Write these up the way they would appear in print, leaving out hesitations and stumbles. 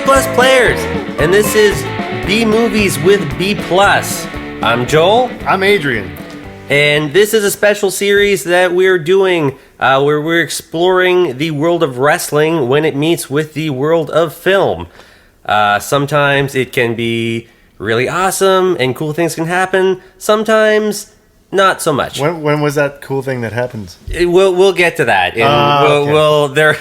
Plus Players, and this is B Movies with B Plus. I'm Joel. I'm Adrian. And this is a special series that we're doing where we're exploring the world of wrestling when it meets with the world of film. Sometimes it can be really awesome and cool things can happen. Sometimes not so much. When was that cool thing that happened? We'll get to that. And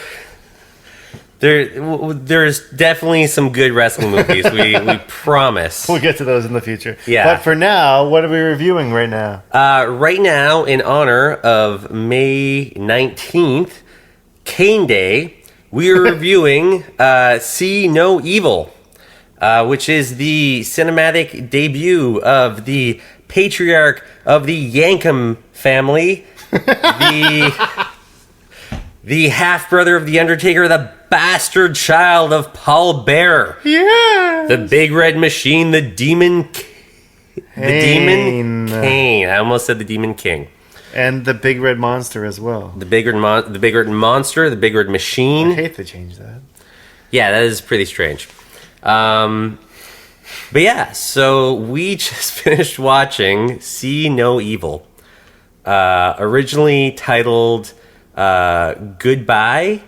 there's definitely some good wrestling movies. We promise. We'll get to those in the future. Yeah. But for now, what are we reviewing right now? Right now, in honor of May 19th, Kane Day, we are reviewing See No Evil, which is the cinematic debut of the patriarch of the Yankum family, the half-brother of The Undertaker, the bastard child of Paul Bearer. Yeah. The Big Red Machine, the Demon Demon Kane. I almost said the Demon King. And the Big Red Monster as well. The Big Red Monster, the Big Red Machine. I hate to change that. Yeah, that is pretty strange. But yeah, so we just finished watching See No Evil. Originally titled Goodbye.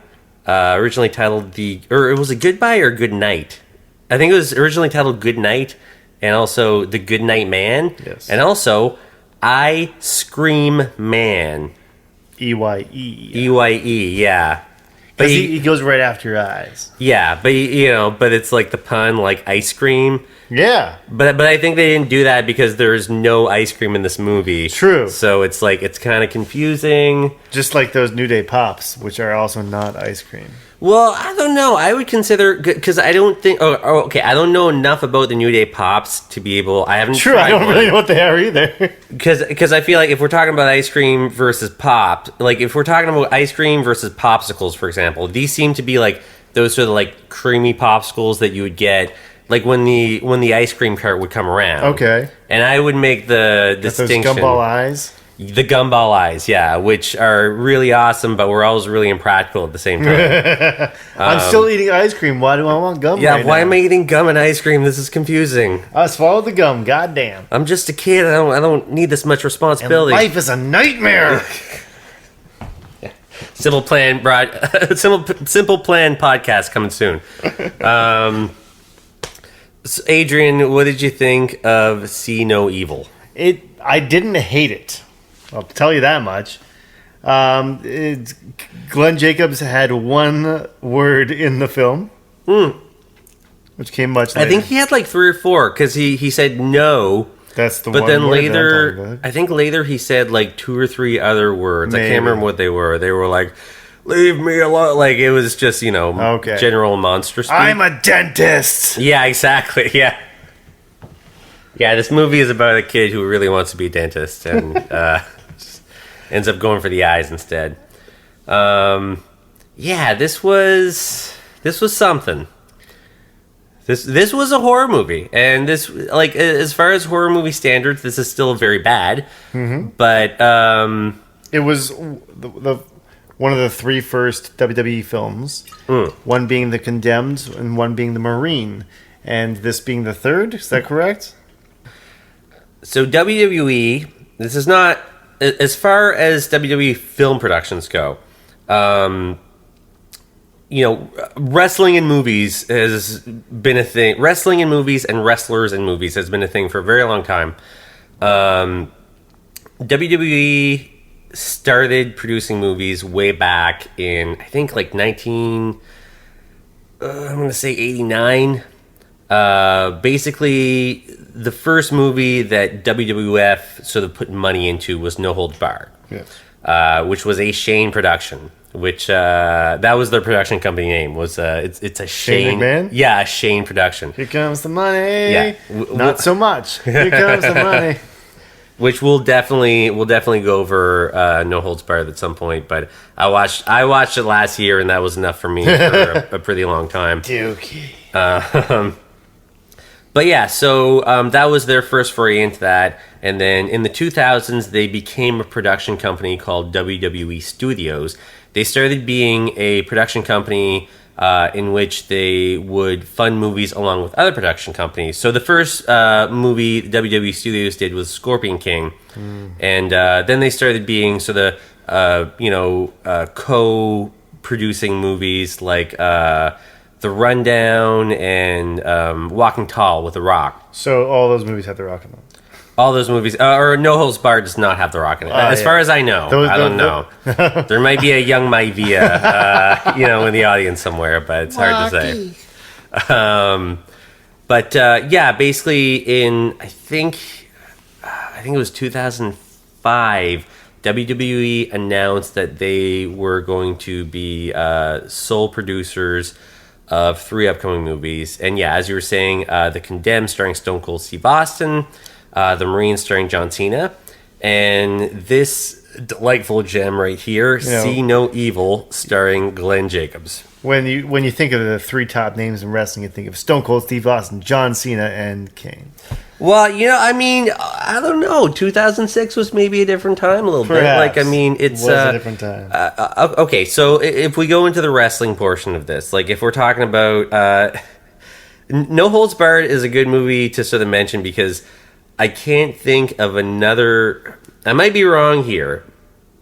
Originally titled was it Goodbye or Good Night? I think it was originally titled Good Night, and also The Good Night Man. Yes. And also I Scream Man. E-Y-E. E-Y-E, yeah. But he goes right after your eyes. Yeah, but but it's like the pun, like ice cream. Yeah. But I think they didn't do that because there's no ice cream in this movie. True. So it's like, it's kind of confusing. Just like those New Day Pops, which are also not ice cream. Well, I don't know. I would consider, because I don't think, okay, I don't know enough about the New Day Pops to be able, I haven't True, tried I don't really know what they are either. Because I feel like if we're talking about ice cream versus pop, like if we're talking about ice cream versus popsicles, for example, these seem to be like those sort of like creamy popsicles that you would get like when the ice cream cart would come around. Okay. And I would make the distinction. Those gumball eyes? The gumball eyes, yeah, which are really awesome, but we're always really impractical at the same time. I'm still eating ice cream. Why do I want gum right why now? am I eating gum and ice cream? This is confusing. I swallowed the gum. Goddamn. I'm just a kid. I don't need this much responsibility. And life is a nightmare. Simple Plan Simple Plan podcast coming soon. So Adrian, what did you think of See No Evil? I didn't hate it. I'll tell you that much. Glenn Jacobs had one word in the film, which came much later. I think he had like 3 or 4 because he said no. That's the but one. But then word later, I think later he said like 2 or 3 other words. Maybe. I can't remember what they were. They were like, "Leave me alone." Like it was just general monster speak. I'm a dentist. Yeah, exactly. Yeah. Yeah, this movie is about a kid who really wants to be a dentist and ends up going for the eyes instead. This was something. This was a horror movie, and this, like, as far as horror movie standards, this is still very bad. Mm-hmm. But it was one of the 3 first WWE films. One being The Condemned, and one being The Marine, and this being the 3rd. Is that correct? So WWE, this is not, as far as WWE film productions go, wrestling in movies has been a thing. Wrestling in movies and wrestlers in movies has been a thing for a very long time. WWE started producing movies way back in, I think, like I'm going to say 89. Basically, the first movie that WWF sort of put money into was No Holds Barred, yes. Which was a Shane production. Which that was their production company name. Was it's a Shane McMahon? Yeah, a Shane production. Here comes the money. Yeah, not so much. Here comes the money. Which we'll definitely go over No Holds Barred at some point. But I watched it last year, and that was enough for me for a pretty long time. Dookie. But yeah, so that was their first foray into that. And then in the 2000s, they became a production company called WWE Studios. They started being a production company in which they would fund movies along with other production companies. So the first movie the WWE Studios did was Scorpion King, and then they started being co-producing movies like The Rundown and Walking Tall with The Rock. So all those movies have The Rock in them. All those movies, or No Holds Barred does not have The Rock in it. As far as I know, I don't know. There might be a young Maivia, in the audience somewhere, but it's hard to say. Basically, I think it was 2005. WWE announced that they were going to be sole producers of 3 upcoming movies, and as you were saying, The Condemned, starring Stone Cold Steve Austin. The Marine starring John Cena, and this delightful gem right here, See No Evil, starring Glenn Jacobs. When you think of the 3 top names in wrestling, you think of Stone Cold Steve Austin, John Cena, and Kane. Well, I don't know. 2006 was maybe a different time a little Perhaps. bit. It's a different time. Okay, so if we go into the wrestling portion of this, if we're talking about No Holds Barred is a good movie to sort of mention because I can't think of another. I might be wrong here.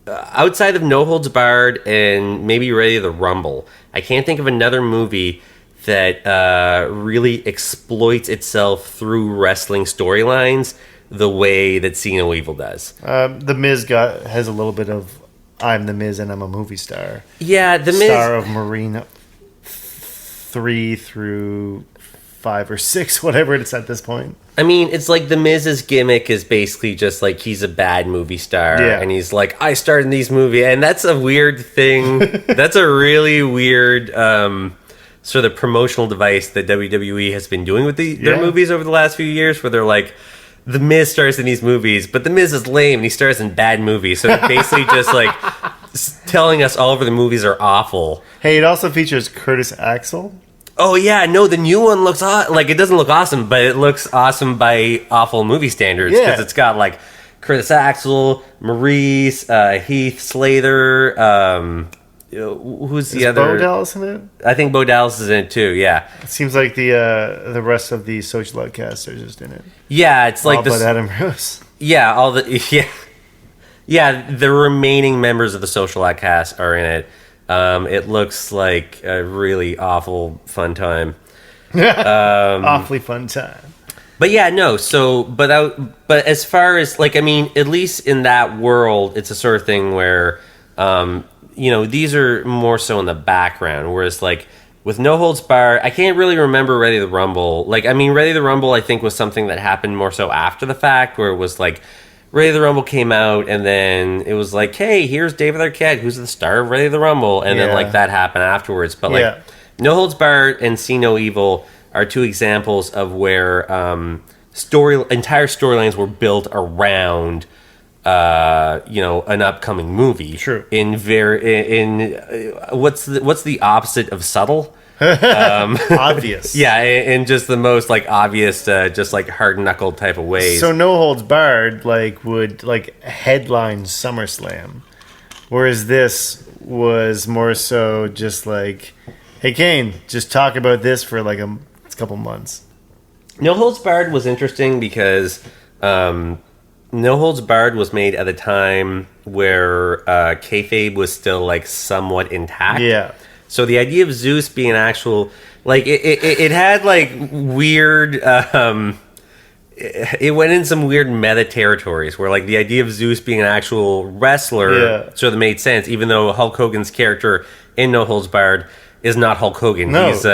Outside of No Holds Barred and maybe Ready to Rumble, I can't think of another movie that really exploits itself through wrestling storylines the way that See No Evil does. The Miz has a little bit of I'm the Miz and I'm a movie star. Yeah, the Miz, star of Marine 3 through 5 or 6, whatever it's at this point. It's like the Miz's gimmick is basically just like he's a bad movie star, and he's like, I starred in these movies, and that's a weird thing. That's a really weird sort of promotional device that WWE has been doing with their movies over the last few years, where they're like, the Miz stars in these movies, but the Miz is lame and he stars in bad movies, so it's basically just like telling us all of the movies are awful. Hey, it also features Curtis Axel. Oh yeah, no, the new one looks it doesn't look awesome, but it looks awesome by awful movie standards because it's got like Curtis Axel, Maurice, Heath Slater. Who's the other? Bo Dallas in it? I think Bo Dallas is in it too. Yeah, it seems like the rest of the Social Outcasts are just in it. Yeah, it's like but Adam Rose. Yeah, the remaining members of the Social Outcasts are in it. It looks like a really awful fun time. Awfully fun time. But yeah, no. So, but as far as at least in that world, it's a sort of thing where, these are more so in the background. Whereas with No Holds Barred, I can't really remember Ready to Rumble. Ready to Rumble, I think was something that happened more so after the fact, where it was Ready to Rumble came out, and then it was hey, here's David Arquette, who's the star of Ready to Rumble, and then that happened afterwards. But No Holds Barred and See No Evil are 2 examples of where entire storylines were built around an upcoming movie. True. What's the opposite of subtle? Obvious. Yeah, in just the most obvious, just hard knuckled type of ways. So No Holds Barred would headline SummerSlam, whereas this was more so just hey Kane, just talk about this for a couple months. No Holds Barred was interesting because No Holds Barred was made at a time where kayfabe was still somewhat intact. Yeah. So the idea of Zeus being an actual, it had weird, it went in some weird meta territories where the idea of Zeus being an actual wrestler sort of made sense, even though Hulk Hogan's character in No Holds Barred is not Hulk Hogan. No. He's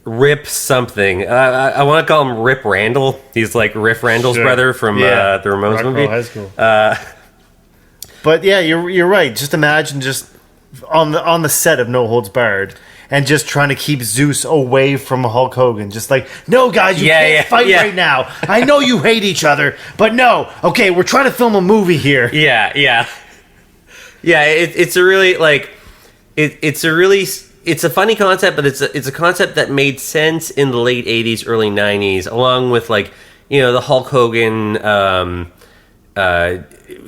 Rip something. I want to call him Rip Randall. He's Riff Randall's brother from the Ramones movie. High School. But yeah, you're right. Just imagine on the set of No Holds Barred and just trying to keep Zeus away from Hulk Hogan. Just no, guys, you can't fight right now. I know you hate each other, but no. Okay, we're trying to film a movie here. Yeah. It's a really it's a funny concept, but it's a concept that made sense in the late 80s, early 90s, along with the Hulk Hogan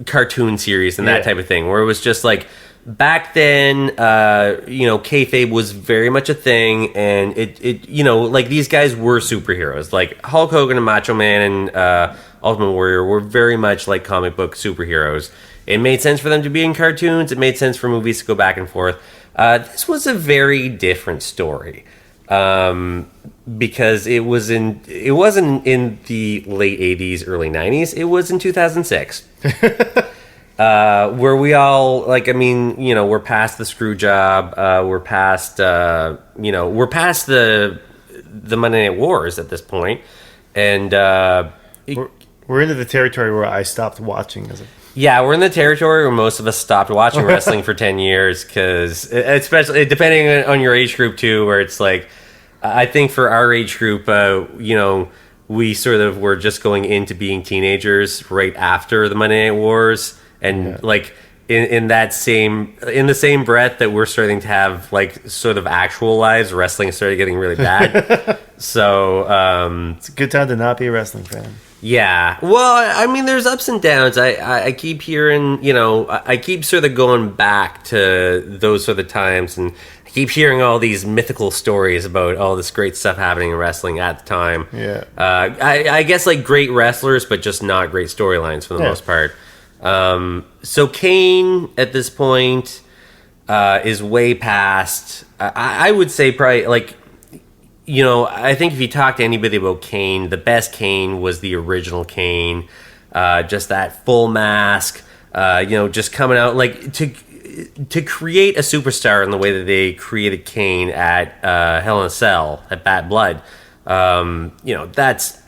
cartoon series and that type of thing, where it was just back then, kayfabe was very much a thing, and it like these guys were superheroes. Like Hulk Hogan and Macho Man and Ultimate Warrior were very much like comic book superheroes. It made sense for them to be in cartoons. It made sense for movies to go back and forth. This was a very different story. Because it wasn't in the late 80s, early 90s. It was in 2006. Where we all, we're past the screw job. We're past the Monday Night Wars at this point. And we're into the territory where I stopped watching. Yeah, we're in the territory where most of us stopped watching wrestling for 10 years, because especially depending on your age group too, where it's like, I think for our age group, we sort of were just going into being teenagers right after the Monday Night Wars, and in the same breath that we're starting to have like sort of actual lives, wrestling started getting really bad. So it's a good time to not be a wrestling fan. Yeah. Well, I mean, there's ups and downs. I keep hearing, I keep sort of going back to those sort of times, and I keep hearing all these mythical stories about all this great stuff happening in wrestling at the time. Yeah. I guess like great wrestlers, but just not great storylines for the most part. So Kane at this point is way past, I would say probably like, I think if you talk to anybody about Kane, the best Kane was the original Kane. Just that full mask, just coming out like to create a superstar in the way that they created Kane at Hell in a Cell at Bad Blood. That's,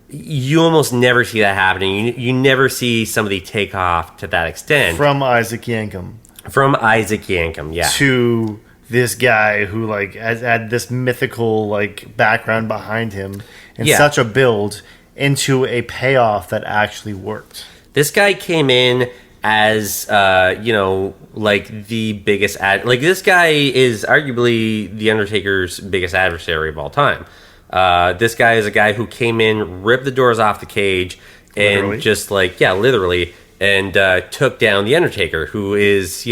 you almost never see that happening. You never see somebody take off to that extent. From Isaac Yankem, yeah. To this guy who like has had this mythical like background behind him and such a build into a payoff that actually worked. This guy came in as like the biggest this guy is arguably the Undertaker's biggest adversary of all time. This guy is a guy who came in, ripped the doors off the cage, and literally. Just literally, and took down the Undertaker, who is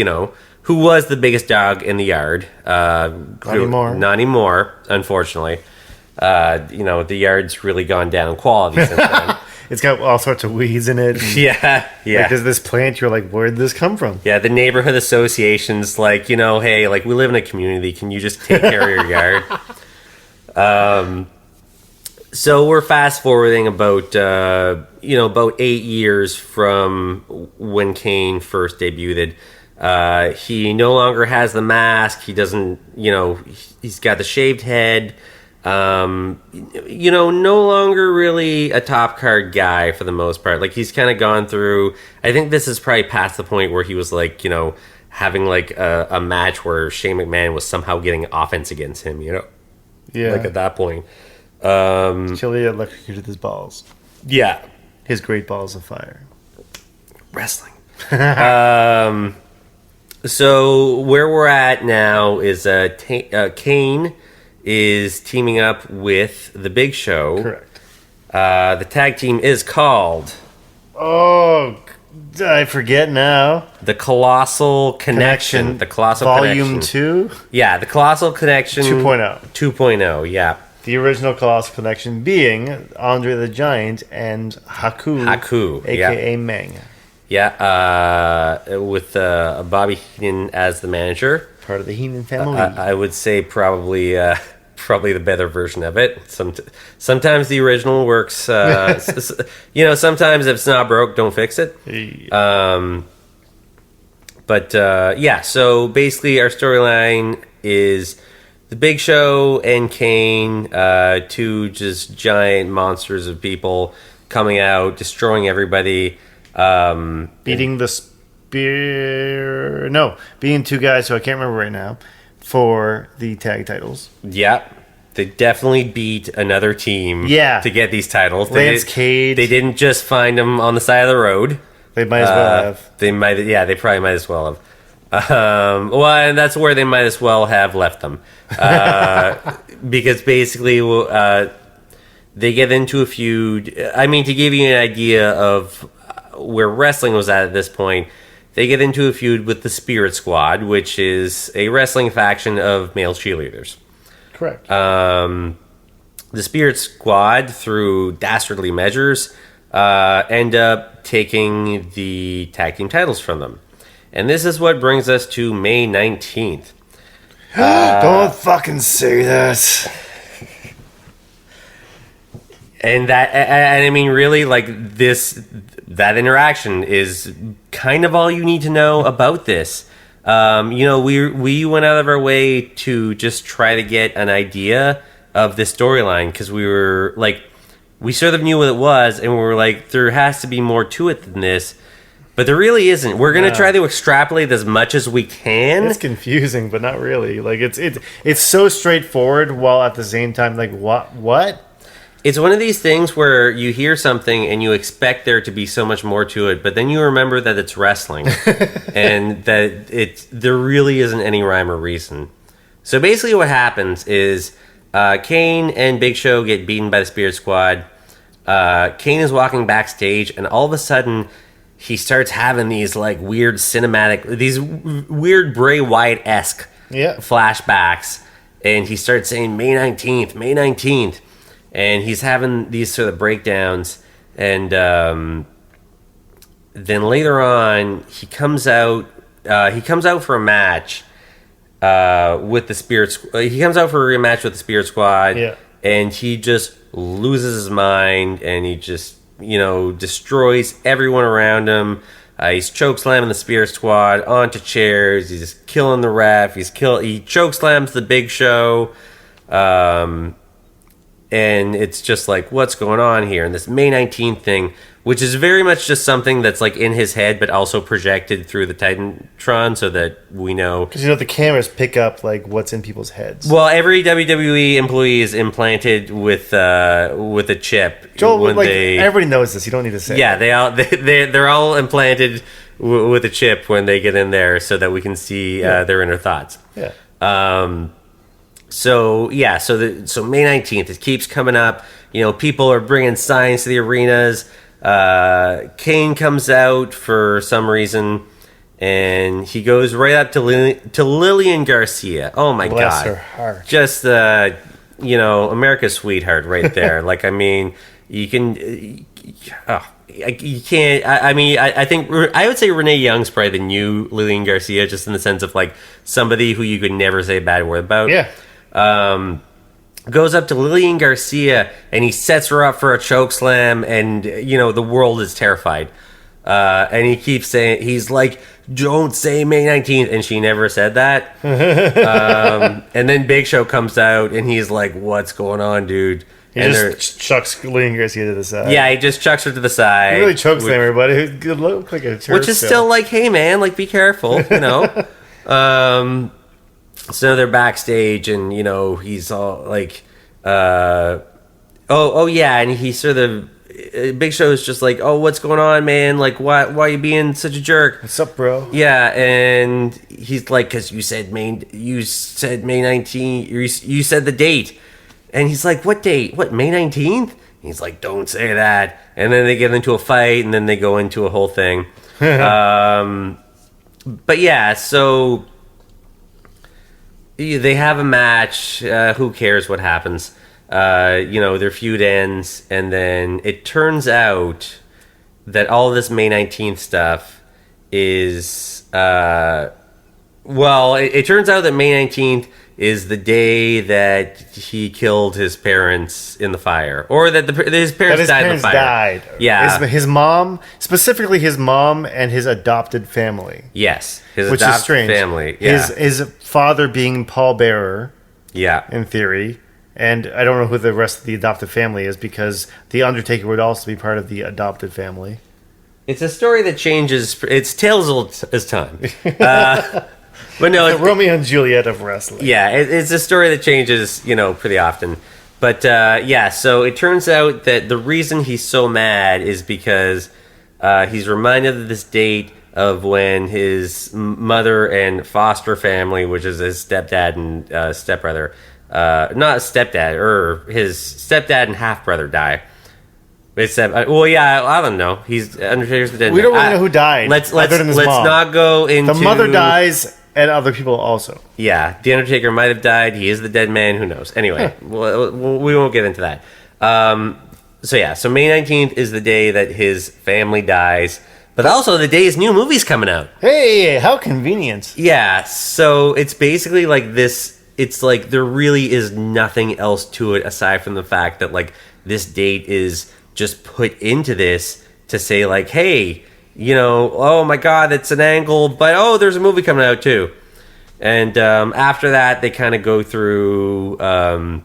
who was the biggest dog in the yard. Not anymore, unfortunately. The yard's really gone down quality since then. It's got all sorts of weeds in it. Yeah. Like, there's this plant, you're like, where'd this come from? Yeah, the neighborhood association's like, hey, like, we live in a community. Can you just take care of your yard? So we're fast forwarding about 8 years from when Kane first debuted. He no longer has the mask. He doesn't, he's got the shaved head. No longer really a top card guy for the most part. Like, he's kind of gone through, I think this is probably past the point where he was like, having like a match where Shane McMahon was somehow getting offense against him, Yeah. Like at that point. Chili electrocuted his balls. Yeah. His great balls of fire. Wrestling. So where we're at now is Kane is teaming up with the Big Show. Correct. The tag team is called... Oh, I forget now. The Colossal Connection. The Colossal Volume Connection. 2? Yeah, the Colossal Connection... 2.0. 2.0, yeah. The original Colossal Connection being Andre the Giant and Haku, a.k.a. Meng. Yeah, with Bobby Heenan as the manager. Part of the Heenan family. I would say probably the better version of it. Sometimes the original works. Sometimes if it's not broke, don't fix it. Yeah. So basically our storyline is the Big Show and Kane, two just giant monsters of people coming out, destroying everybody. Beating the spear... No, being two guys who I can't remember right now for the tag titles. Yeah, they definitely beat another team to get these titles. Lance Cade. They didn't just find them on the side of the road. They might as well have. They probably might as well have. And that's where they might as well have left them. Because basically they get into a feud. I mean, to give you an idea of where wrestling was at this point, they get into a feud with the Spirit Squad, which is a wrestling faction of male cheerleaders. Correct. The Spirit Squad, through dastardly measures, end up taking the tag team titles from them. And this is what brings us to May 19th. Don't fucking say that. And I mean, really, like, that interaction is kind of all you need to know about this. We went out of our way to just try to get an idea of this storyline, because we were like, we sort of knew what it was, and we were like, there has to be more to it than this. But there really isn't. We're going to try to extrapolate as much as we can. It's confusing, but not really. Like, it's so straightforward, while at the same time, like, what? It's one of these things where you hear something and you expect there to be so much more to it, but then you remember that it's wrestling and that there really isn't any rhyme or reason. So basically what happens is Kane and Big Show get beaten by the Spirit Squad. Kane is walking backstage, and all of a sudden he starts having these like weird weird Bray Wyatt-esque flashbacks, and he starts saying May 19th, May 19th. And he's having these sort of breakdowns, and then later on, he comes out for a match with the Spirit. He comes out for a rematch with the Spirit Squad, and he just loses his mind, and he just destroys everyone around him. He's chokeslamming the Spirit Squad onto chairs. He's killing the ref. He chokeslams the Big Show. And it's just like, what's going on here? And this May 19th thing, which is very much just something that's like in his head, but also projected through the Titantron so that we know. Because, the cameras pick up like what's in people's heads. Well, every WWE employee is implanted with a chip. Joel, everybody knows this. You don't need to say Yeah, that. they're all implanted with a chip when they get in there so that we can see their inner thoughts. Yeah. So May 19th, it keeps coming up. People are bringing signs to the arenas. Kane comes out for some reason, and he goes right up to Lillian Garcia. Oh my Bless God! her heart. Just America's sweetheart right there. Like, I mean, you can. You can't. I think I would say Renee Young's probably the new Lillian Garcia, just in the sense of like somebody who you could never say a bad word about. Yeah. Goes up to Lillian Garcia and he sets her up for a choke slam, and the world is terrified. And he keeps saying, he's like, "Don't say May 19th," and she never said that. And then Big Show comes out and he's like, "What's going on, dude?" He just chucks Lillian Garcia to the side. Yeah, he just chucks her to the side. He really chokes everybody. Good look, like a which is still like, hey man, like, be careful, So they're backstage, and he's all like, and he sort of, Big Show is just like, "Oh, what's going on, man? Like, why are you being such a jerk? What's up, bro?" Yeah, and he's like, "Cause you said May 19th. You said the date," and he's like, "What date? What, May 19th?" He's like, "Don't say that." And then they get into a fight, and then they go into a whole thing. But yeah, so they have a match. Who cares what happens? Their feud ends, and then it turns out that all this May 19th stuff is... it turns out that May 19th is the day that he killed his parents in the fire. Or that his parents died in the fire. Died. Yeah. His mom, specifically his mom and his adopted family. Yes. Which is strange. Family. Yeah. His father being Paul Bearer. Yeah. In theory. And I don't know who the rest of the adopted family is, because the Undertaker would also be part of the adopted family. It's a story that changes. It's tales as old as time. But no, the Romeo and Juliet of wrestling. Yeah, it's a story that changes, pretty often. But so it turns out that the reason he's so mad is because he's reminded of this date of when his mother and foster family, which is his stepdad and stepbrother, not stepdad, or his stepdad and half brother die. Except, well, yeah, I don't know. He's Undertaker's the dead. We don't really know who died. Let's other than his mom. not go into the mother dies and other people also. Yeah, the Undertaker might have died. He is the dead man. Who knows? Anyway, we won't get into that. So May 19th is the day that his family dies, but also the day his new movie's coming out. Hey, how convenient. Yeah, so it's basically like this. It's like there really is nothing else to it aside from the fact that like this date is just put into this to say like, hey, oh my God, it's an angle, but there's a movie coming out too. And after that, they kind of go through a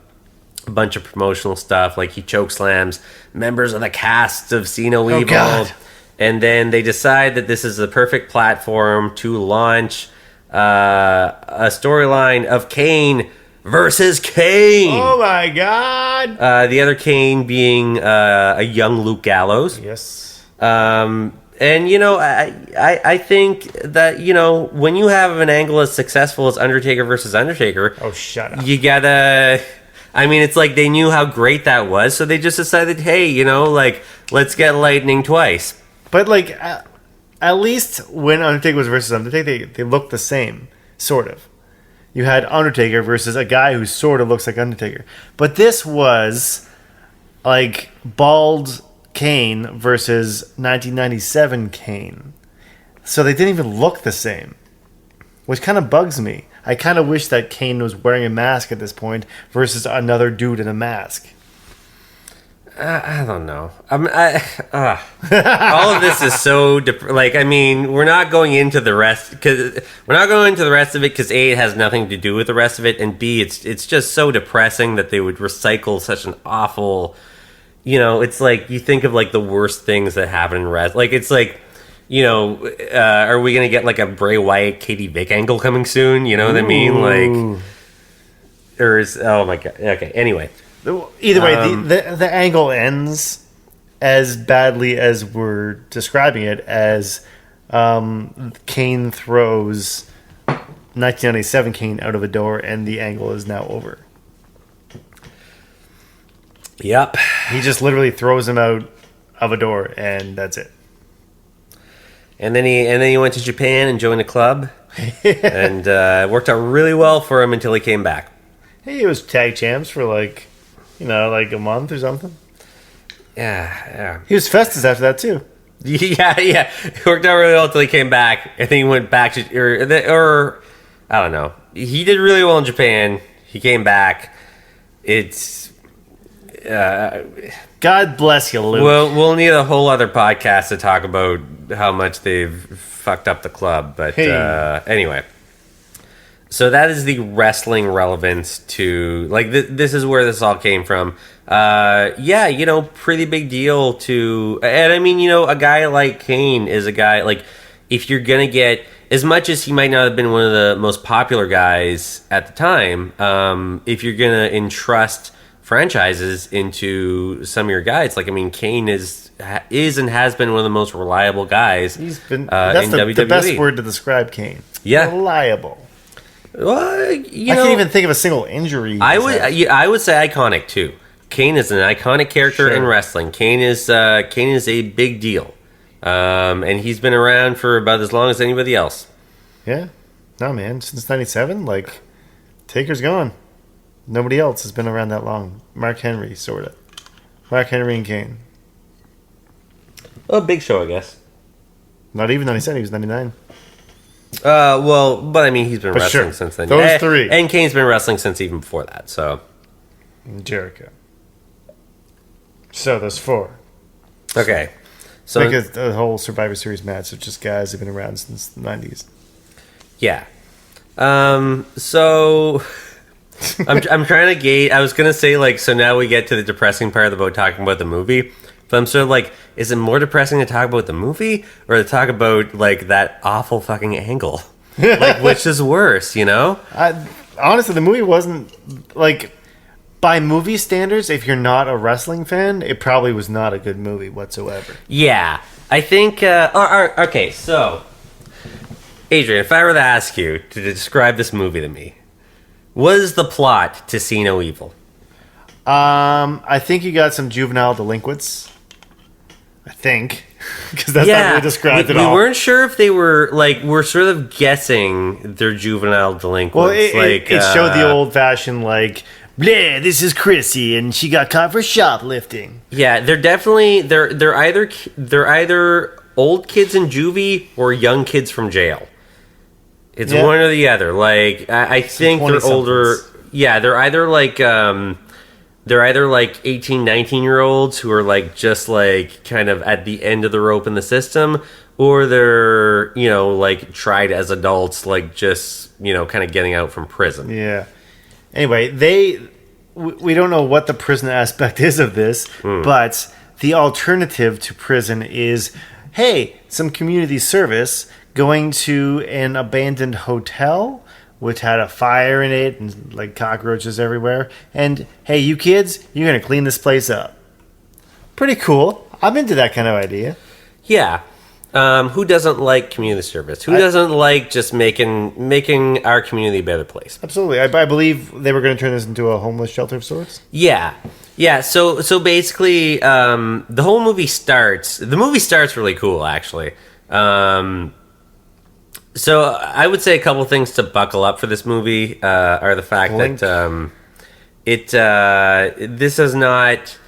bunch of promotional stuff, like he chokeslams members of the cast of See No Evil. God. And then they decide that this is the perfect platform to launch a storyline of Kane versus Cain. Oh my God! The other Kane being a young Luke Gallows. Yes. And I think that when you have an angle as successful as Undertaker versus Undertaker, Oh, shut up. you gotta. I mean, it's like they knew how great that was, so they just decided, hey, let's get lightning twice. But like, at least when Undertaker was versus Undertaker, they looked the same, sort of. You had Undertaker versus a guy who sort of looks like Undertaker. But this was like bald Kane versus 1997 Kane. So they didn't even look the same, which kind of bugs me. I kind of wish that Kane was wearing a mask at this point versus another dude in a mask. I don't know. All of this is so we're not going into the rest of it because A, it has nothing to do with the rest of it, and B, it's just so depressing that they would recycle such an awful. It's like you think of like the worst things that happen in wrestling. Like it's like, are we gonna get like a Bray Wyatt Katie Vick angle coming soon? You know what I mean? Like, or is oh my God? Okay. Anyway. Either way, the angle ends as badly as we're describing it, as Kane throws 1997 Kane out of a door, and the angle is now over. Yep. He just literally throws him out of a door, and that's it. And then he went to Japan and joined a club, and it worked out really well for him until he came back. Hey, he was tag champs for like a month or something. Yeah. He was Festus after that too. Yeah. It worked out really well until he came back. I think he went back to, or I don't know. He did really well in Japan. He came back. It's God bless you, Luke. We'll need a whole other podcast to talk about how much they've fucked up the club. But anyway. So that is the wrestling relevance to, like, this is where this all came from. Pretty big deal to, and I mean, a guy like Kane is a guy, like, if you're going to get, as much as he might not have been one of the most popular guys at the time, if you're going to entrust franchises into some of your guys, like, I mean, Kane is and has been one of the most reliable guys. He's been, that's the best word to describe Kane. Yeah. Reliable. Well, I can't even think of a single injury. I would say iconic too. Kane is an iconic character in wrestling. Kane is a big deal, and he's been around for about as long as anybody else. Yeah, no man, since '97, like Taker's gone. Nobody else has been around that long. Mark Henry, sort of. Mark Henry and Kane. Well, Big Show, I guess. Not even 97. He was 99. But I mean, he's been wrestling since then. Those three. And Kane's been wrestling since even before that, so. Jericho. So there's four. Okay. So make a whole Survivor Series match of just guys who've been around since the 90s. Yeah. So I'm trying to gauge. I was going to say, like, so now we get to the depressing part about talking about the movie. But I'm sort of like, is it more depressing to talk about the movie or to talk about, like, that awful fucking angle? Like, which is worse, Honestly, the movie wasn't, like, by movie standards, if you're not a wrestling fan, it probably was not a good movie whatsoever. Yeah. I think, okay, so, Adrian, if I were to ask you to describe this movie to me, what is the plot to See No Evil? I think you got some juvenile delinquents I think. Because that's not really described at all. We weren't sure if they were, like, we're sort of guessing they're juvenile delinquents. Well, it showed the old-fashioned, like, bleh, this is Chrissy, and she got caught for shoplifting. Yeah, they're definitely, they're either old kids in juvie or young kids from jail. It's one or the other. Like, I think they're older. Yeah, they're either like 18, 19-year-olds who are like just like kind of at the end of the rope in the system, or they're, you know, like tried as adults, like just, you know, kind of getting out from prison. Yeah. Anyway, we don't know what the prison aspect is of this, but the alternative to prison is, hey, some community service going to an abandoned hotel which had a fire in it and like cockroaches everywhere. And hey, you kids, you're going to clean this place up. Pretty cool. I'm into that kind of idea. Yeah. Who doesn't like community service? Who doesn't like just making our community a better place? Absolutely. I believe they were going to turn this into a homeless shelter of sorts. Yeah. Yeah, so basically, the whole movie starts... The movie starts really cool, actually. So I would say a couple things to buckle up for this movie are the fact that this is not...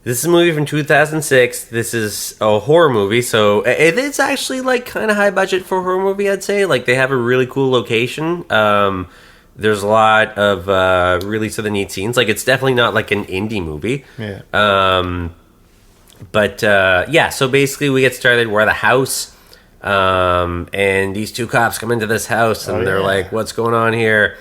This is a movie from 2006. This is a horror movie, so it's actually like kind of high budget for a horror movie, I'd say. Like, they have a really cool location. There's a lot of really sort of neat scenes. Like, it's definitely not like an indie movie. Yeah. Yeah, so basically we get started. We're at a house. And these two cops come into this house and they're like, what's going on here?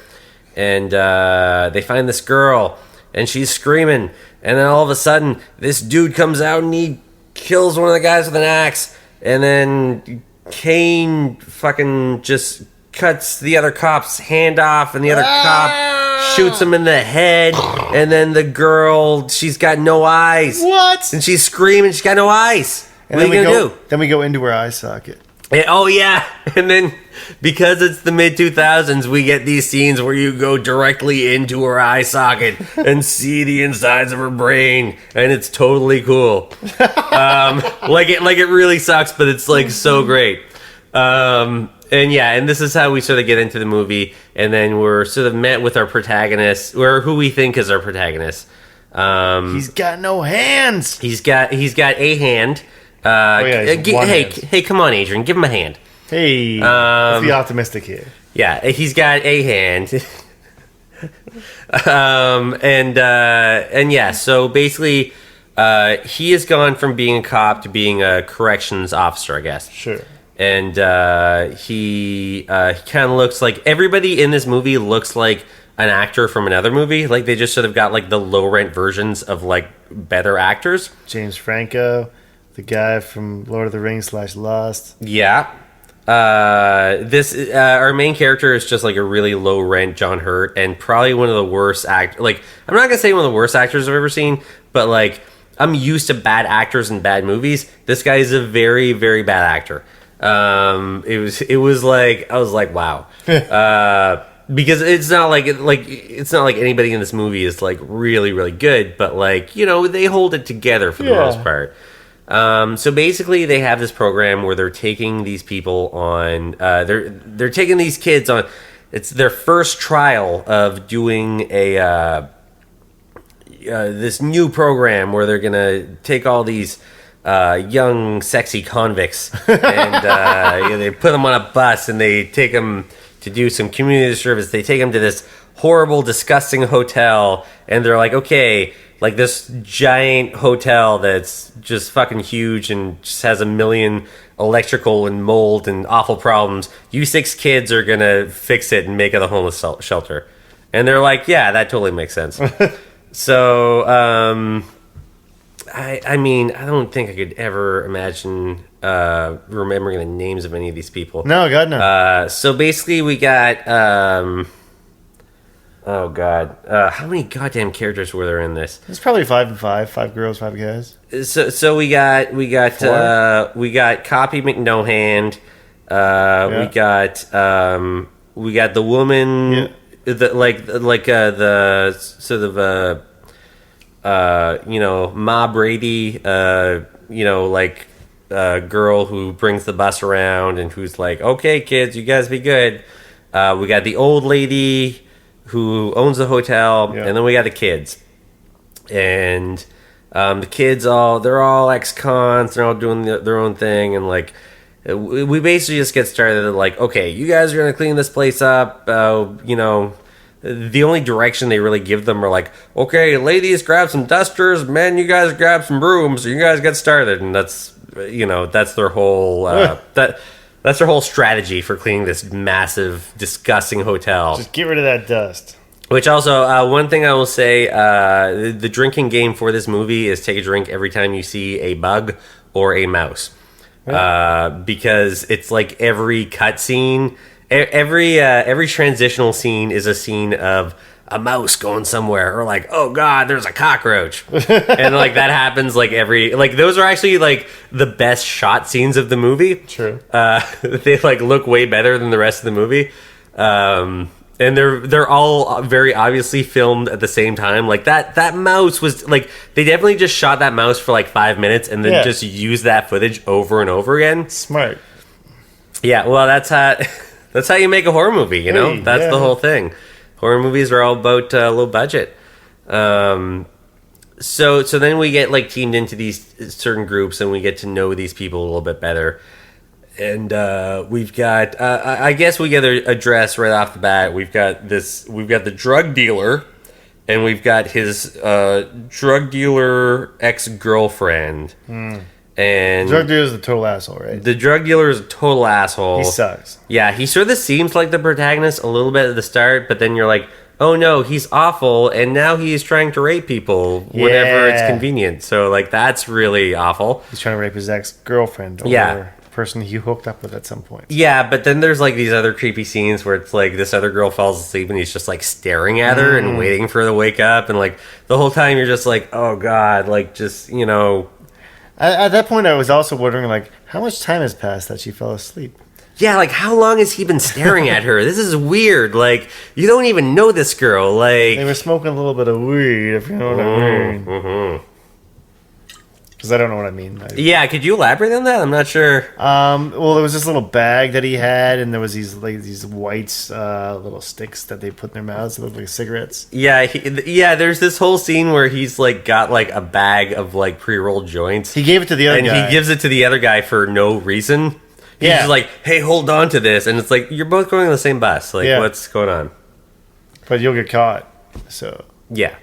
And they find this girl and she's screaming. And then all of a sudden, this dude comes out and he kills one of the guys with an axe. And then Kane fucking just cuts the other cop's hand off, and the other cop shoots him in the head. And then the girl, she's got no eyes. What? And she's screaming, she's got no eyes. And what are you going to do? Then we go into her eye socket. Oh, yeah. And then, because it's the mid-2000s, we get these scenes where you go directly into her eye socket and see the insides of her brain, and it's totally cool. Like it really sucks, but it's, like, so great. And this is how we sort of get into the movie, and then we're sort of met with our protagonist, or who we think is our protagonist. He's got no hands! He's got a hand. Hey, come on, Adrian, give him a hand. Hey, let's be optimistic here. Yeah, he's got a hand. So basically, he has gone from being a cop to being a corrections officer, I guess. Sure. And he kind of looks like, everybody in this movie looks like an actor from another movie. Like, they just sort of got like the low rent versions of like better actors. James Franco. The guy from Lord of the Rings / Lost. Yeah. Our main character is just like a really low rent John Hurt, and probably one of the worst I'm not gonna say one of the worst actors I've ever seen, but like, I'm used to bad actors in bad movies. This guy is a very, very bad actor. It was like, I was like, wow. Because it's not like anybody in this movie is like really, really good, but like, you know, they hold it together for the most part. So basically, they have this program where they're taking these people on. They're taking these kids on. It's their first trial of doing this new program where they're gonna take all these young, sexy convicts and they put them on a bus and they take them to do some community service. They take them to this horrible, disgusting hotel, and they're like, okay. Like this giant hotel that's just fucking huge and just has a million electrical and mold and awful problems. You 6 kids are going to fix it and make it a homeless shelter. And they're like, yeah, that totally makes sense. So, I mean, I don't think I could ever imagine remembering the names of any of these people. No, God, no. So basically we got... oh God! How many goddamn characters were there in this? It's probably 5 and 5. 5 girls, 5 guys. So we got Copy McNohand. We got the woman. The sort of Ma Brady. like girl who brings the bus around and who's like, okay, kids, you guys be good. We got the old lady who owns the hotel, and then we got the kids. And the kids they're all ex-cons, they're all doing their own thing, and like we basically just get started at like, okay, you guys are gonna clean this place up. The only direction they really give them are like, okay, ladies, grab some dusters, men, you guys grab some brooms, you guys get started, and that's their whole that's their whole strategy for cleaning this massive, disgusting hotel. Just get rid of that dust. Which also, one thing I will say, the drinking game for this movie is take a drink every time you see a bug or a mouse. Because it's like every cutscene, every transitional scene is a scene of a mouse going somewhere, or like, oh god, there's a cockroach. And like that happens like those are actually like the best shot scenes of the movie. True. They like look way better than the rest of the movie. And they're all very obviously filmed at the same time. Like that mouse was like, they definitely just shot that mouse for like 5 minutes and then just used that footage over and over again. Smart. Yeah, well, that's how you make a horror movie, you know? That's the whole thing. Horror movies are all about low budget. So then we get like teamed into these certain groups and we get to know these people a little bit better. And we've got, I guess we get to address right off the bat, we've got the drug dealer, and we've got his drug dealer ex-girlfriend. And drug dealer is a total asshole, right? The drug dealer is a total asshole. He sucks. Yeah, he sort of seems like the protagonist a little bit at the start, but then you're like, oh no, he's awful, and now he's trying to rape people whenever it's convenient. So like that's really awful. He's trying to rape his ex-girlfriend. Or person he hooked up with at some point. Yeah, but then there's like these other creepy scenes where it's like this other girl falls asleep and he's just like staring at her and waiting for her to wake up, and like the whole time you're just like, oh god, like just, you know. At that point I was also wondering like how much time has passed that she fell asleep. Yeah, like how long has he been staring at her? This is weird. Like you don't even know this girl. Like they were smoking a little bit of weed, if you know what I mean. Because I don't know what I mean. Yeah, could you elaborate on that? I'm not sure. Well, there was this little bag that he had, and there was these white little sticks that they put in their mouths that looked like cigarettes. Yeah, there's this whole scene where he's like got like a bag of like pre-rolled joints. He gave it to the other guy. And he gives it to the other guy for no reason. He's just like, hey, hold on to this. And it's like, you're both going on the same bus. Like, what's going on? But you'll get caught. So. Yeah.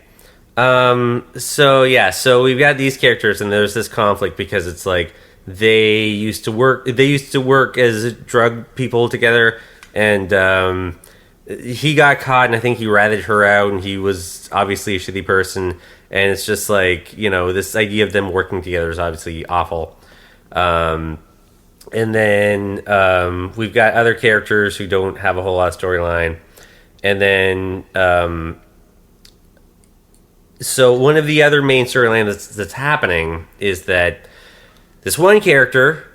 So we've got these characters, and there's this conflict because it's like they used to work as drug people together, and he got caught, and I think he ratted her out, and he was obviously a shitty person, and it's just like, you know, this idea of them working together is obviously awful. And then we've got other characters who don't have a whole lot of storyline, and then so one of the other main storylines that's happening is that this one character,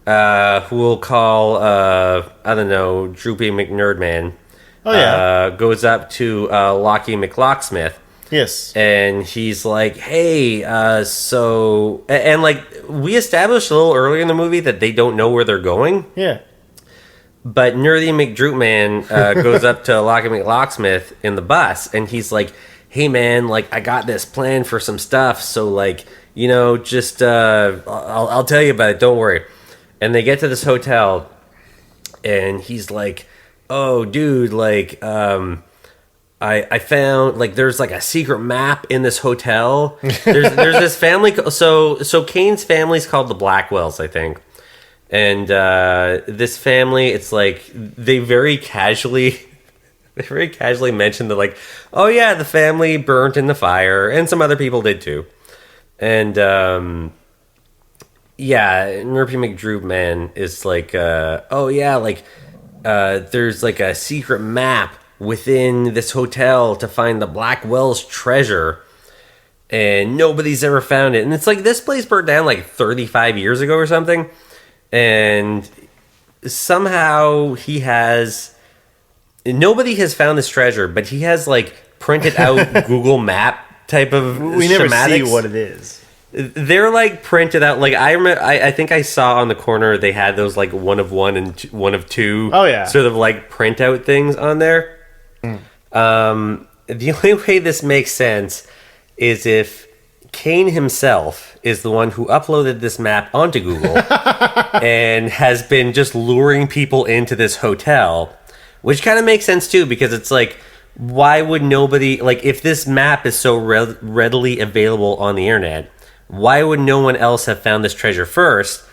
who we'll call, I don't know, Droopy McNerdman, goes up to Lockie McLocksmith. Yes. And he's like, hey, and like, we established a little earlier in the movie that they don't know where they're going. Yeah. But Nerdy McDroopman goes up to Lockie McLocksmith in the bus, and he's like, hey man, like I got this plan for some stuff, so like, you know, just I'll tell you about it, don't worry. And they get to this hotel, and he's like, oh dude, like I found like there's like a secret map in this hotel. There's this family, so Kane's family's called the Blackwells, I think. And this family, it's like they very casually mentioned that, like, oh yeah, the family burnt in the fire, and some other people did too. And Nerpy McDroop man is like, oh yeah, like there's like a secret map within this hotel to find the Blackwell's treasure, and nobody's ever found it. And it's like, this place burnt down like 35 years ago or something, and somehow nobody has found this treasure, but he has like printed out Google Map type of we never schematics. see what it is. They're like printed out. Like I remember, I think I saw on the corner they had those like one of one and one of two. Oh, yeah. Sort of like printout things on there. The only way this makes sense is if Kane himself is the one who uploaded this map onto Google and has been just luring people into this hotel, which kind of makes sense too, because it's like, why would nobody, like, if this map is so readily available on the internet, why would no one else have found this treasure first?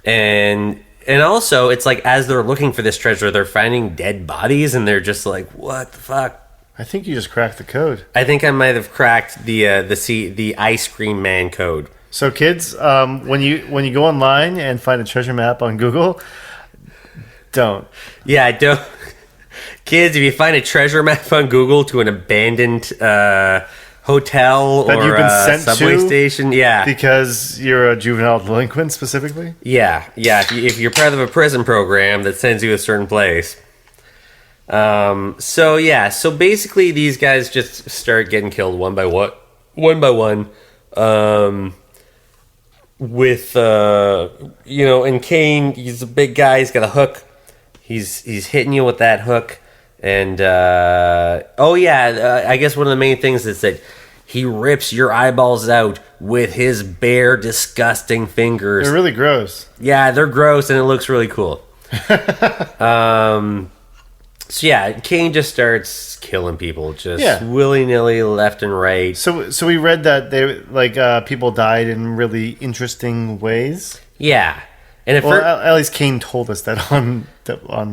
And also, it's like, as they're looking for this treasure, they're finding dead bodies, and they're just like, what the fuck? I think you just cracked the code. I think I might have cracked the ice cream man code. So kids, when you go online and find a treasure map on Google, don't. Yeah, don't. Kids, if you find a treasure map on Google to an abandoned hotel that or you've been sent subway to station, yeah, because you're a juvenile delinquent specifically. yeah. If you're part of a prison program that sends you a certain place. So basically these guys just start getting killed one by one. And Kane, he's a big guy, he's got a hook. He's hitting you with that hook. And, I guess one of the main things is that he rips your eyeballs out with his bare, disgusting fingers. They're really gross. Yeah, they're gross, and it looks really cool. So yeah, Kane just starts killing people, just willy-nilly, left and right. So we read that they people died in really interesting ways. Yeah, and at least Kane told us that on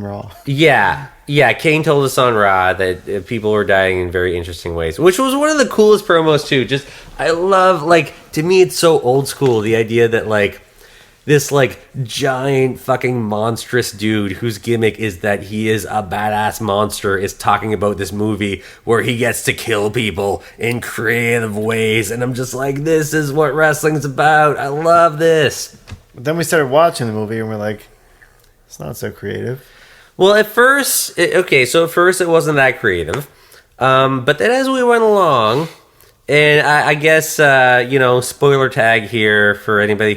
Raw. Yeah, Kane told us on Raw that people were dying in very interesting ways, which was one of the coolest promos too. Just I love, like, to me it's so old school, the idea that like this like giant fucking monstrous dude whose gimmick is that he is a badass monster is talking about this movie where he gets to kill people in creative ways, and I'm just like, this is what wrestling's about. I love this. But then we started watching the movie and we're like, it's not so creative. Well, at first it wasn't that creative, but then as we went along, and I guess spoiler tag here for anybody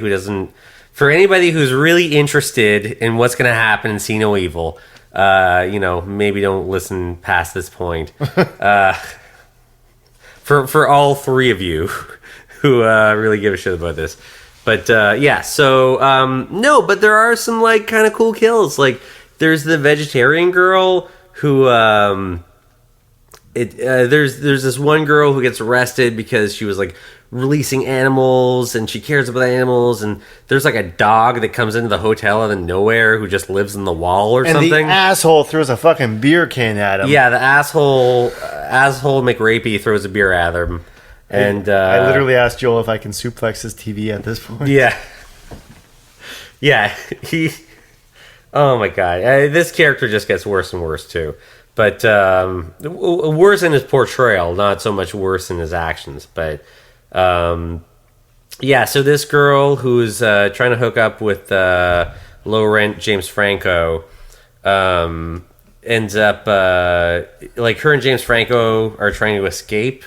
who's really interested in what's going to happen in See No Evil, maybe don't listen past this point. For all three of you who really give a shit about this. But, no, but there are some, like, kind of cool kills. Like, there's the vegetarian girl who, there's this one girl who gets arrested because she was, like, releasing animals, and she cares about animals, and there's like a dog that comes into the hotel out of nowhere who just lives in the wall or something. And the asshole throws a fucking beer can at him. Yeah, the asshole McRapey throws a beer at him. And I literally asked Joel if I can suplex his TV at this point. Yeah, he. Oh my god, this character just gets worse and worse too. But worse in his portrayal, not so much worse in his actions. But so this girl who's trying to hook up with low rent James Franco ends up like her and James Franco are trying to escape,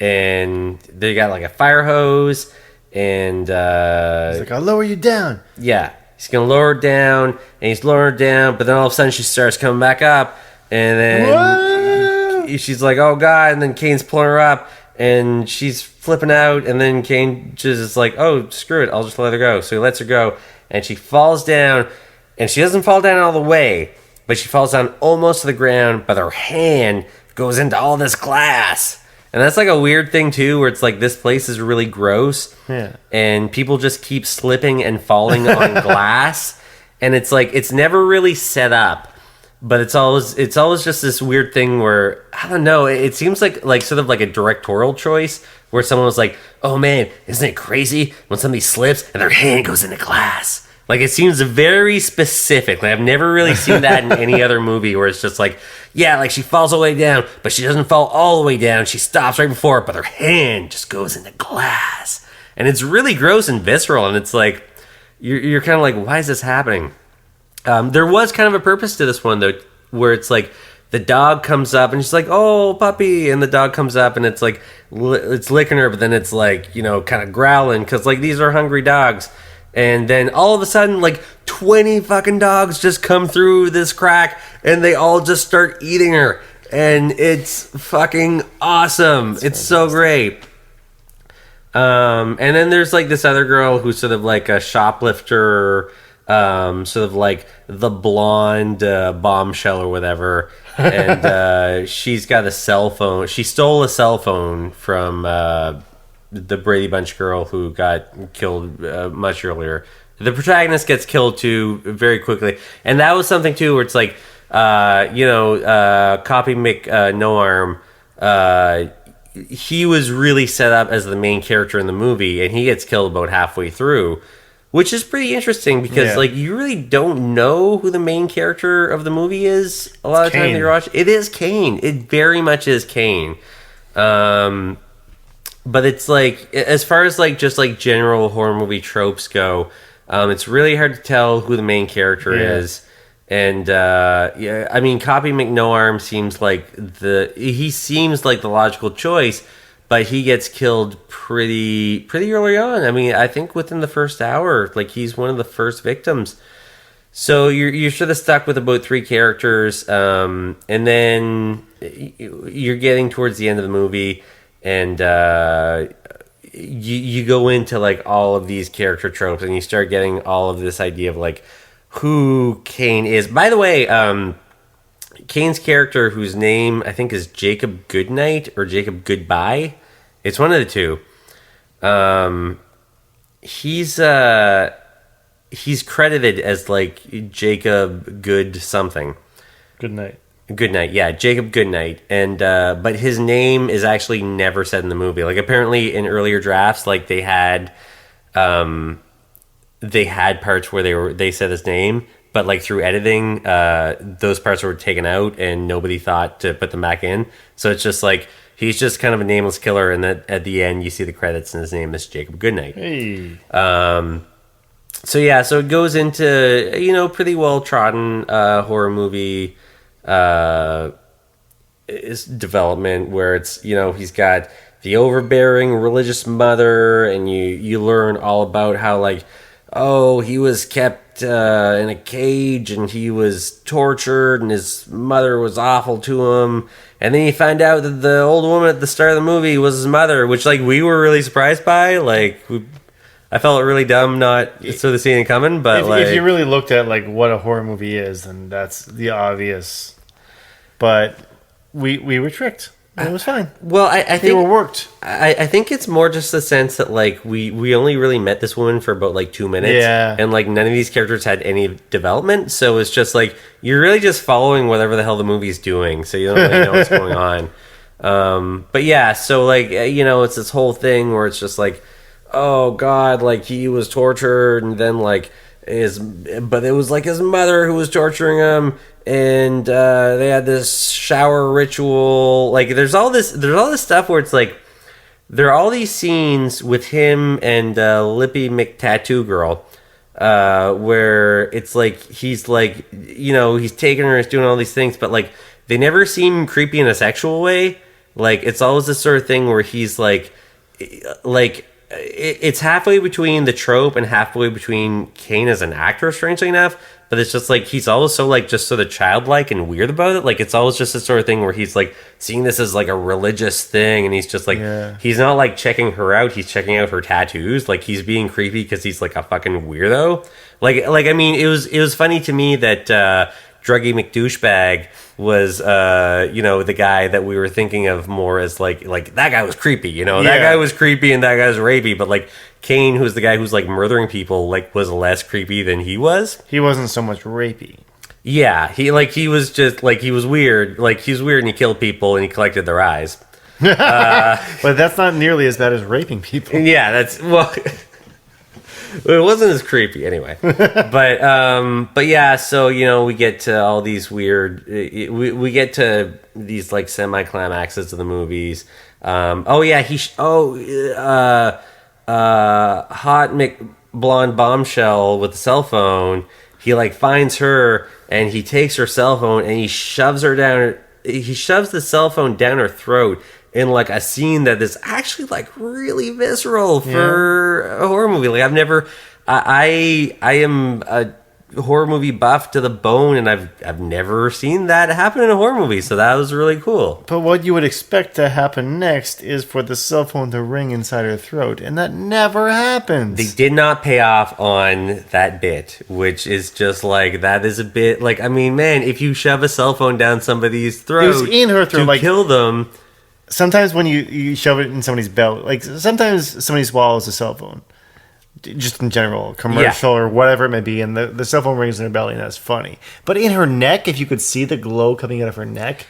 and they got like a fire hose, and he's like, I'll lower you down. Yeah, he's gonna lower her down, and he's lowering her down, but then all of a sudden she starts coming back up, and then she's like, oh god, and then Kane's pulling her up, and she's flipping out, and then Kane just is like, oh, screw it, I'll just let her go. So he lets her go, and she falls down, and she doesn't fall down all the way, but she falls down almost to the ground, but her hand goes into all this glass. And that's like a weird thing too, where it's like this place is really gross, and people just keep slipping and falling on glass, and it's like it's never really set up, but it's always just this weird thing where I don't know. It seems like sort of like a directorial choice where someone was like, "Oh man, isn't it crazy when somebody slips and their hand goes into glass?" Like, it seems very specific. Like, I've never really seen that in any other movie where it's just like, yeah, like she falls all the way down, but she doesn't fall all the way down. She stops right before it, but her hand just goes into glass. And it's really gross and visceral, and it's like, you're kind of like, why is this happening? There was kind of a purpose to this one, though, where it's like, the dog comes up and she's like, "Oh, puppy!" And the dog comes up and it's like it's licking her, but then it's like kind of growling because like these are hungry dogs. And then all of a sudden, like 20 fucking dogs just come through this crack and they all just start eating her. And it's fucking awesome. It's so great. And then there's like this other girl who's sort of like a shoplifter, sort of like the blonde bombshell or whatever. And she's got a cell phone. She stole a cell phone from the Brady Bunch girl who got killed much earlier. The protagonist gets killed too very quickly. And that was something too where it's like, Copy No Arm, he was really set up as the main character in the movie, and he gets killed about halfway through, which is pretty interesting because like you really don't know who the main character of the movie is a lot of times you're watching. It is Cain. It very much is Cain. But it's like, as far as like just like general horror movie tropes go, it's really hard to tell who the main character is. And I mean, Copy McNoarm seems like the logical choice, but he gets killed pretty early on. I mean, I think within the first hour, like he's one of the first victims. So you're sort of stuck with about 3 characters, and then you're getting towards the end of the movie, and you go into like all of these character tropes, and you start getting all of this idea of like who Kane is. By the way, Kane's character, whose name I think is Jacob Goodnight or Jacob Goodbye, it's one of the two. He's credited as like Jacob Good something. Goodnight, yeah, Jacob Goodnight, and but his name is actually never said in the movie. Like apparently in earlier drafts, like they had parts where they said his name, but like through editing, those parts were taken out and nobody thought to put them back in. So it's just like he's just kind of a nameless killer, and that at the end you see the credits and his name is Jacob Goodnight. Hey. So it goes into pretty well trodden horror movie development where it's he's got the overbearing religious mother, and you learn all about how like, oh, he was kept in a cage and he was tortured and his mother was awful to him. And then you find out that the old woman at the start of the movie was his mother, which like we were really surprised by. Like I felt really dumb not sort of seeing it coming. But if you really looked at like what a horror movie is, then that's the obvious. But we were tricked. It was fine. Well, I think they were worked. I think it's more just the sense that like we only really met this woman for about like 2 minutes, and like none of these characters had any development. So it's just like you're really just following whatever the hell the movie's doing, so you don't really know what's going on. But yeah, so like it's this whole thing where it's just like, oh God, like he was tortured, and then like but it was like his mother who was torturing him. And they had this shower ritual. Like there's all this stuff where it's like there are all these scenes with him and Lippy McTattoo Girl, where it's like he's like he's taking her, he's doing all these things, but like they never seem creepy in a sexual way. Like it's always this sort of thing where he's like it's halfway between the trope and halfway between Kane as an actor, strangely enough. But it's just like he's always so like just sort of childlike and weird about it. Like it's always just this sort of thing where he's like seeing this as like a religious thing, and he's just like he's not like checking her out, he's checking out her tattoos. Like he's being creepy because he's like a fucking weirdo. Like I mean it was funny to me that Druggy McDouchebag was the guy that we were thinking of more as like that guy was creepy, that guy was creepy and that guy was rapey, but like Kane, who's the guy who's like murdering people, like was less creepy than he was. He wasn't so much rapey. Yeah, he was just like he was weird. Like he was weird and he killed people and he collected their eyes. But that's not nearly as bad as raping people. Yeah, that's it wasn't as creepy anyway. But yeah, so we get to all these weird we get to these like semi-climaxes of the movies. Hot blonde bombshell with the cell phone, he like finds her and he takes her cell phone and he shoves her down he shoves the cell phone down her throat in like a scene that is actually like really visceral for a horror movie. Like I've never, I am a horror movie buff to the bone, and I've never seen that happen in a horror movie, so that was really cool. But what you would expect to happen next is for the cell phone to ring inside her throat, and that never happens. They did not pay off on that bit, which is just like, that is a bit like, I mean, man, if you shove a cell phone down somebody's throat, It was in her throat, to like, kill them. sometimes when you shove it in somebody's belly, like sometimes somebody swallows a cell phone, just in general, commercial or whatever it may be, and the cell phone rings in her belly, and that's funny. But in her neck, if you could see the glow coming out of her neck,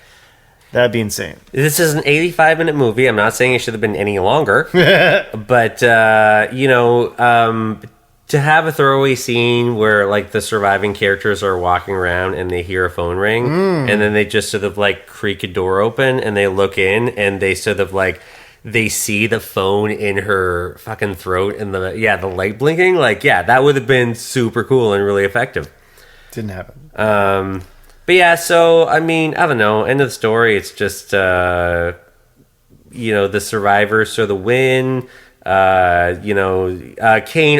that'd be insane. This is an 85-minute movie. I'm not saying it should have been any longer, but to have a throwaway scene where like the surviving characters are walking around and they hear a phone ring, and then they just sort of like creak a door open and they look in and they sort of like, they see the phone in her fucking throat and the light blinking. Like, yeah, that would have been super cool and really effective. Didn't happen. But yeah, so I mean, I don't know. End of the story. It's just the survivors for the win. Kane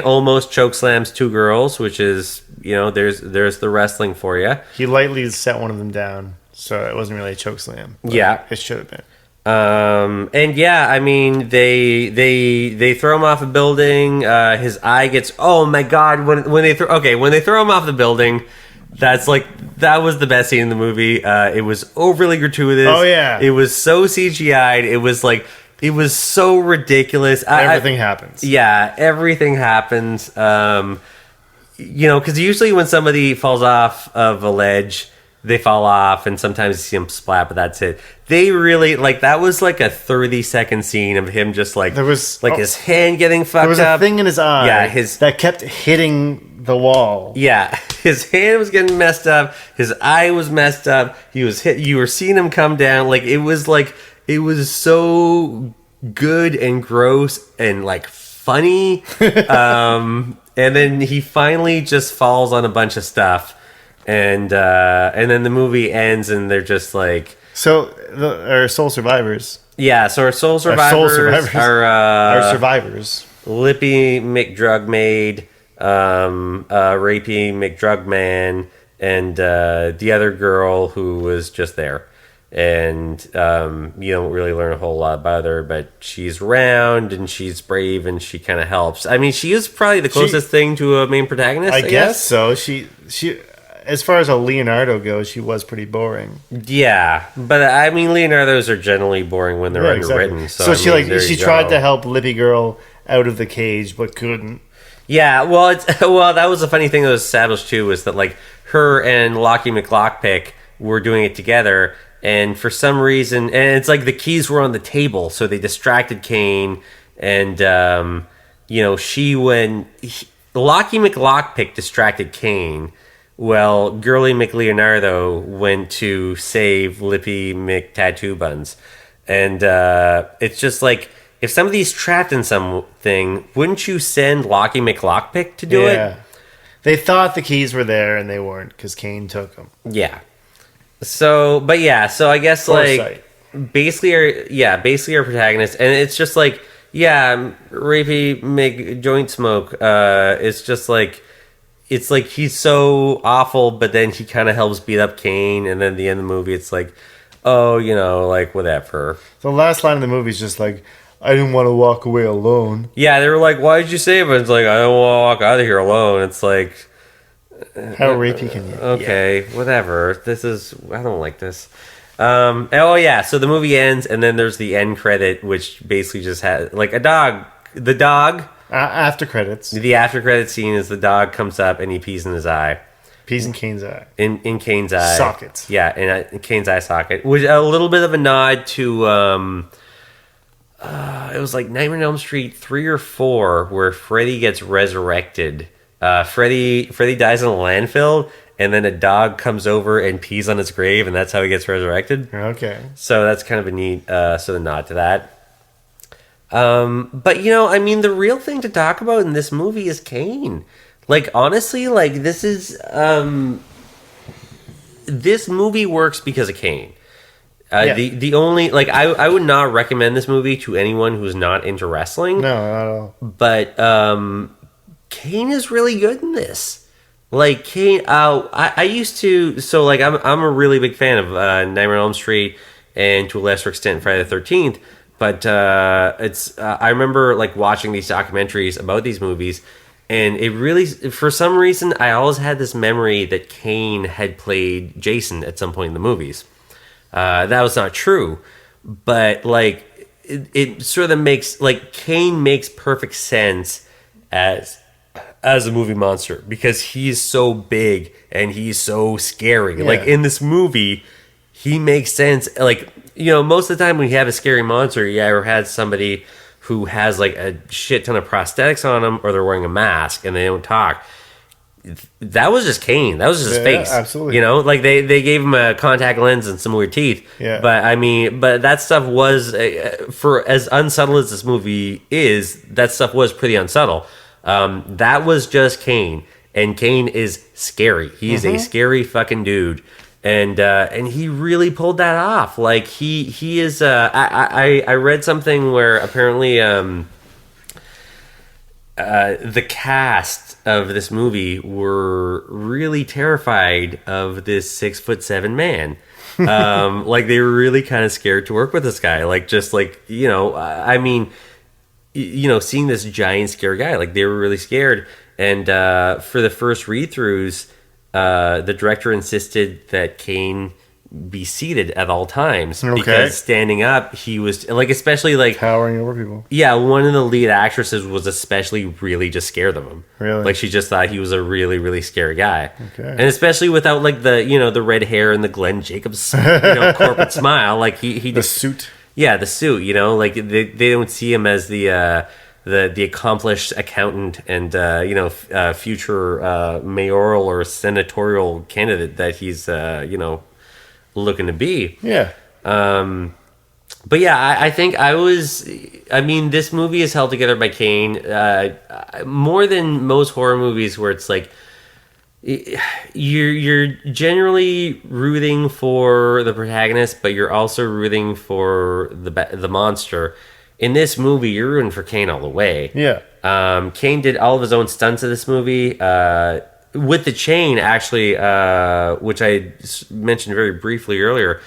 almost chokeslams two girls, which is, there's the wrestling for you. He lightly set one of them down, so it wasn't really a choke slam. Yeah, it should have been. And yeah, I mean, they throw him off a building. His eye gets, oh my god, when they throw him off the building, that was the best scene in the movie. It was overly gratuitous. Oh yeah, it was so CGI'd. It was so ridiculous. Everything happens. Yeah, everything happens. Because usually when somebody falls off of a ledge, they fall off, and sometimes you see them splat, but that's it. They really, that was like a 30-second scene of him just his hand getting fucked up. There was a thing in his eye that kept hitting the wall. Yeah, his hand was getting messed up. His eye was messed up. He was hit. You were seeing him come down. It was so good and gross and funny. And then he finally just falls on a bunch of stuff. And then the movie ends, and they're just like... So, our soul survivors... Yeah, so our soul survivors are survivors. Lippy McDrugmaid, Rapey McDrugman, and the other girl who was just there. And you don't really learn a whole lot about her, but she's round, and she's brave, and she kind of helps. I mean, she is probably the closest thing to a main protagonist, I guess. So. She as far as a Leonardo goes, she was pretty boring. Yeah, but I mean, Leonardos are generally boring when they're underwritten. Exactly. So she tried to help Lippy Girl out of the cage, but couldn't. Yeah, well, that was the funny thing that was established too, was that her and Lockie McLockpick were doing it together, and for some reason, and it's the keys were on the table, so they distracted Cain, and Lockie McLockpick distracted Cain. Well, Girly McLeonardo went to save Lippy McTattoo Buns. And it's just if somebody's trapped in something, wouldn't you send Lockie McLockpick to do it? They thought the keys were there, and they weren't, because Cain took them. Yeah. So I guess, Foresight. basically our protagonist, and it's just Rapey McJoint Smoke, it's just it's he's so awful, but then he kind of helps beat up Cain, and then at the end of the movie, it's whatever. The last line of the movie is just I didn't want to walk away alone. Yeah, they were why did you save it? It's I don't want to walk out of here alone. It's how rapey can you? Okay, whatever. I don't like this. So the movie ends, and then there's the end credit, which basically just has a dog. The dog. After credits. The after credit scene is the dog comes up and he pees in his eye. Pees in Cain's eye. In Cain's eye. Socket. Yeah, in Cain's eye socket. Which a little bit of a nod to it was Nightmare on Elm Street 3 or 4 where Freddy gets resurrected. Freddy dies in a landfill, and then a dog comes over and pees on his grave, and that's how he gets resurrected. Okay. So that's kind of a neat sort of nod to that. But the real thing to talk about in this movie is Cain. Honestly, this is this movie works because of Cain. The only like I would not recommend this movie to anyone who's not into wrestling. No, not at all. But Kane is really good in this. Like Kane, I used to like I'm a really big fan of Nightmare on Elm Street and to a lesser extent Friday the 13th. But I remember like watching these documentaries about these movies, and it really, for some reason, I always had this memory that Kane had played Jason at some point in the movies. That was not true, but like it sort of makes like Kane makes perfect sense as a movie monster because he's so big and he's so scary. Yeah. Like in this movie, he makes sense. Like, you know, most of the time when you have a scary monster, you ever had somebody who has like a shit ton of prosthetics on them or they're wearing a mask and they don't talk. That was just Kane. That was just his face. Absolutely. You know, like they gave him a contact lens and some weird teeth. Yeah. But I mean, but that stuff was for as unsubtle as this movie is. That stuff was pretty unsubtle. That was just Kane, and Kane is scary. He's a scary fucking dude, and he really pulled that off. Like he is. I read something where apparently the cast of this movie were really terrified of this 6'7" man. Like they were really kind of scared to work with this guy. Like just like, you know, I mean, you know, seeing this giant scary guy, like they were really scared. And for the first read-throughs, the director insisted that Kane be seated at all times because standing up, he was like, especially like towering over people. Yeah, one of the lead actresses was especially really just scared of him. Really, like she just thought he was a really really scary guy. Okay, and especially without like the, you know, the red hair and the Glenn Jacobs, you know, corporate smile. Like he the just, suit. Yeah, the suit. You know, like they don't see him as the accomplished accountant and you know, future mayoral or senatorial candidate that he's you know, looking to be. Yeah. But yeah, I think I mean, this movie is held together by Kane more than most horror movies, where it's like you're generally rooting for the protagonist, but you're also rooting for the monster. In this movie, you're rooting for Kane all the way. Yeah. Kane did all of his own stunts in this movie. With the chain, actually, which I mentioned very briefly earlier,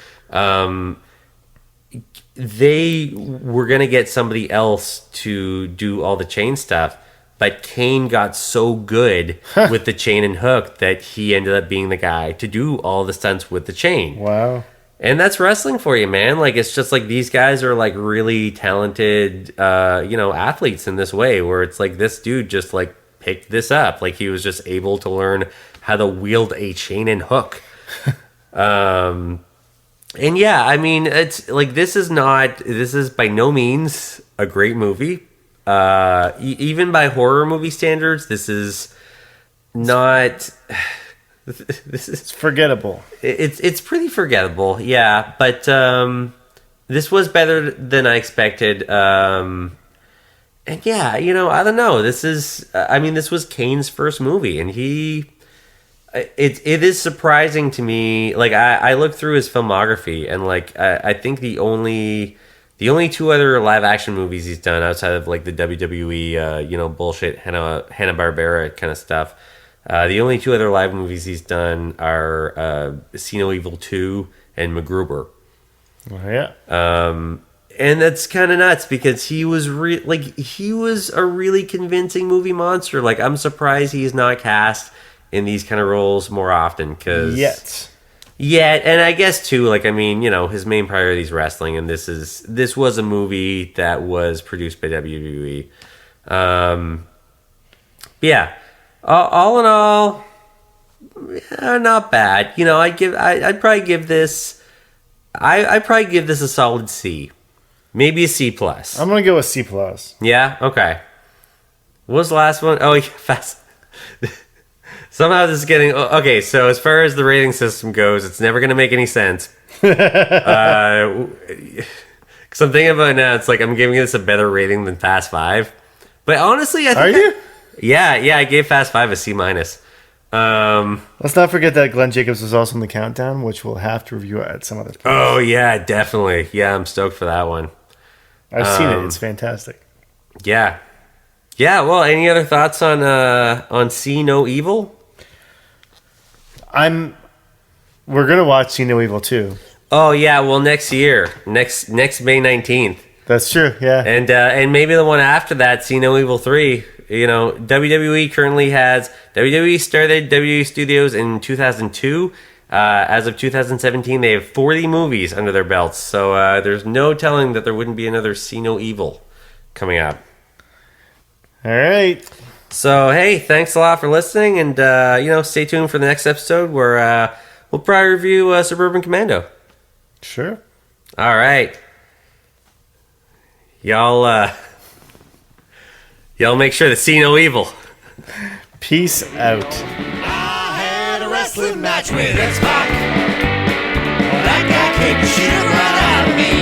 they were going to get somebody else to do all the chain stuff, but Kane got so good with the chain and hook that he ended up being the guy to do all the stunts with the chain. Wow. And that's wrestling for you, man. Like, it's just like these guys are like really talented, you know, athletes in this way, where it's like this dude just like picked this up. Like he was just able to learn how to wield a chain and hook. And yeah, I mean, it's like this is by no means a great movie. Even by horror movie standards, this is not. It's forgettable. It's pretty forgettable, yeah. But this was better than I expected. And yeah, you know, I don't know. This was Kane's first movie, and it is surprising to me. Like I looked through his filmography, and like I think the only two other live action movies he's done outside of like the WWE, you know, bullshit Hanna-Barbera kind of stuff. The only two other live movies he's done are See No Evil 2 and MacGruber. Oh, yeah. And that's kind of nuts because he was he was a really convincing movie monster. Like I'm surprised he's not cast in these kind of roles more often. Yet, and I guess too, like, I mean, you know, his main priority is wrestling, and this was a movie that was produced by WWE. Yeah, all in all, not bad. You know, I'd probably give this a solid C, maybe a C plus. I'm gonna go with C plus. Yeah, okay. What was the last one? Oh, yeah, fast. Somehow this is getting... Okay, so as far as the rating system goes, it's never going to make any sense. Because I'm thinking about it now, it's like I'm giving this a better rating than Fast 5. But honestly, I think... Are you? Yeah, I gave Fast 5 a C minus. Let's not forget that Glenn Jacobs was also in the countdown, which we'll have to review at some other point. Oh yeah, definitely. Yeah, I'm stoked for that one. I've seen it. It's fantastic. Yeah. Yeah, well, any other thoughts on See No Evil? We're gonna watch See No Evil too. Oh yeah, well next year. Next May 19th. That's true, yeah. And maybe the one after that, See No Evil 3. You know, WWE currently has WWE started WWE Studios in 2002. As of 2017, they have 40 movies under their belts. So there's no telling that there wouldn't be another See No Evil coming up. All right. So, hey, thanks a lot for listening. And, stay tuned for the next episode where we'll probably review Suburban Commando. Sure. All right. Y'all make sure to see no evil. Peace out. I had a wrestling match with X-Pac. Well, that guy kicked the shit right out of me.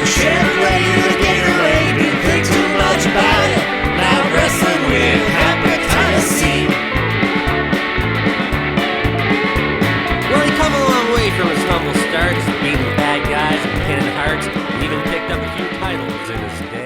Chevrolet to the Gatorade, didn't think too much about it. Now I'm wrestling with hepatitis C. Well, he come a long way from his humble starts, beating bad guys and pinning hearts, and even picked up a few titles in his day.